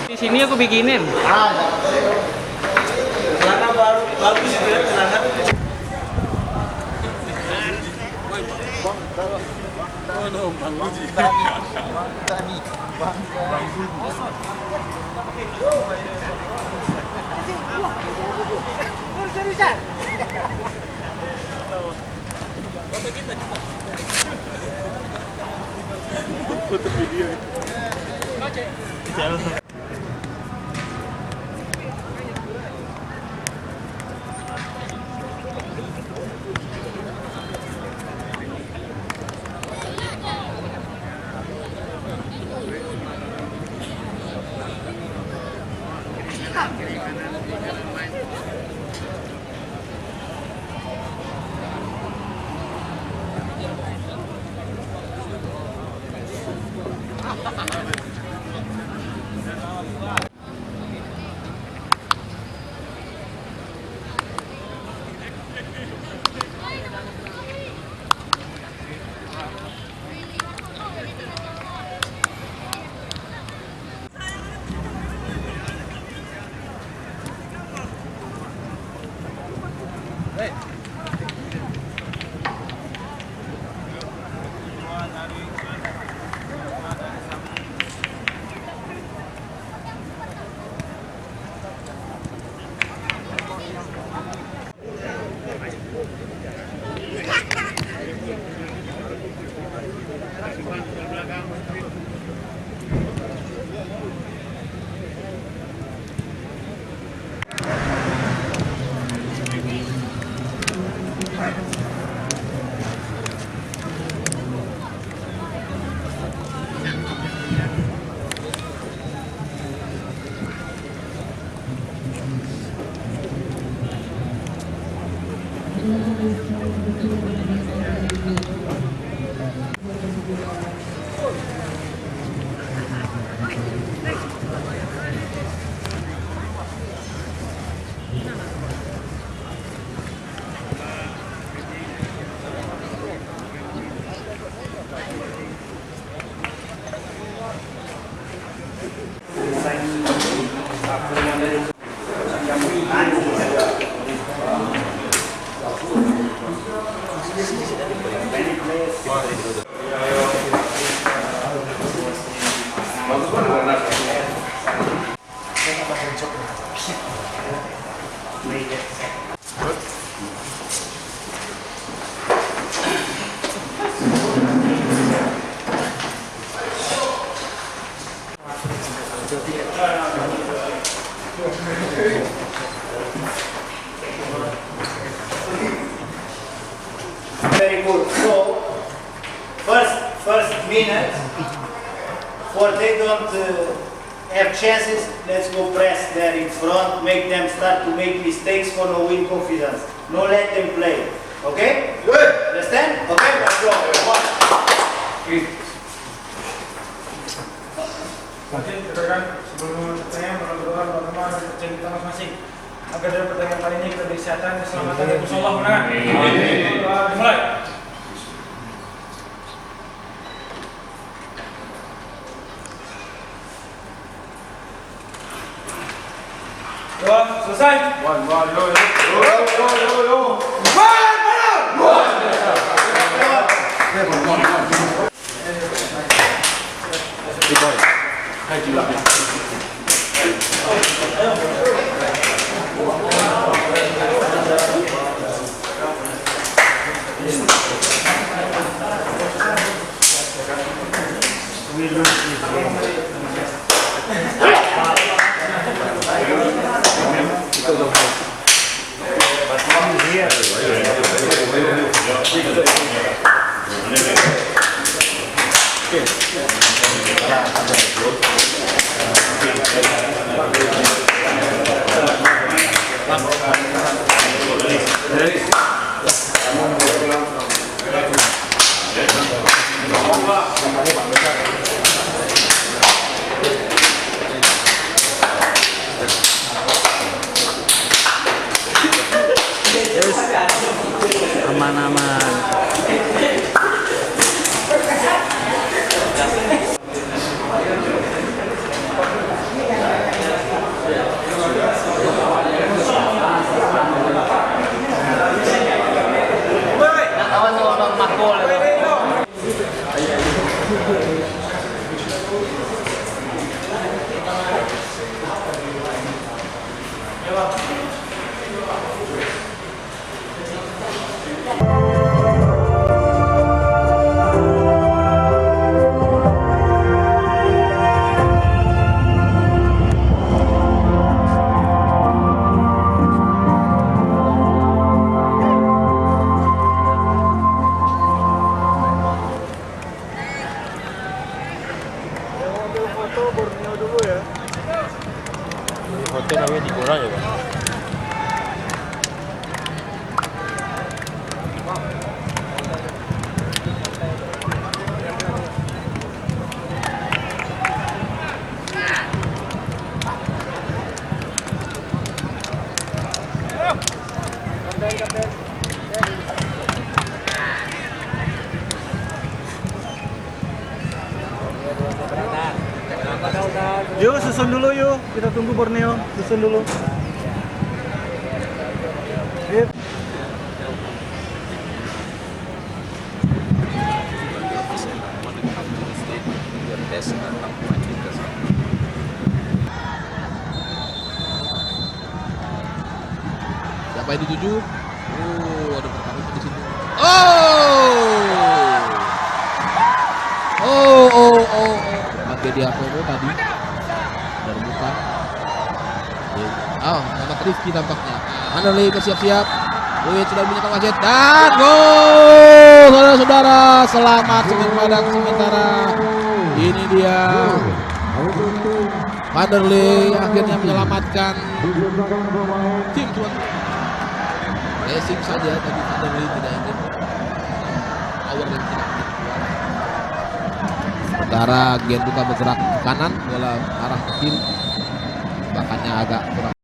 Di sini aku bikinin. Celana baru bagus itu ya, celana. Foto video. Very good. So, first minute, for they don't have chances, let's go press there in front, make them start to make mistakes for no win confidence. No let them play. Okay? Good. Understand? Okay, let's go. Oke, kita kan sebelum saya berdoa bagaimana kerja kita masing-masing agar dalam pertandingan kali ini kita beri kesehatan, keselamatan dan insyaallah menang. Amin. Mulai. Dua, selesai. One, yo. Okay. Yuk susun dulu yuk, kita tunggu Borneo, susun dulu. Yuk. Siapa yang dituju? Oh, ada pertarungan di sini. Oh, pakai dia Kabau tadi dari bukan. Amat Rifki tampaknya. Manderley bersiap-siap. Sudah bunyikan wasit dan gol, saudara-saudara. Selamat Semen Padang sementara. Ini dia. Manderley akhirnya menyelamatkan tim tuan. Racing saja tapi Manderley tidak ingin power yang tidak keluar. Sementara Gen Duka bergerak ke kanan, bola arah ke kiri. Bahkannya agak kurang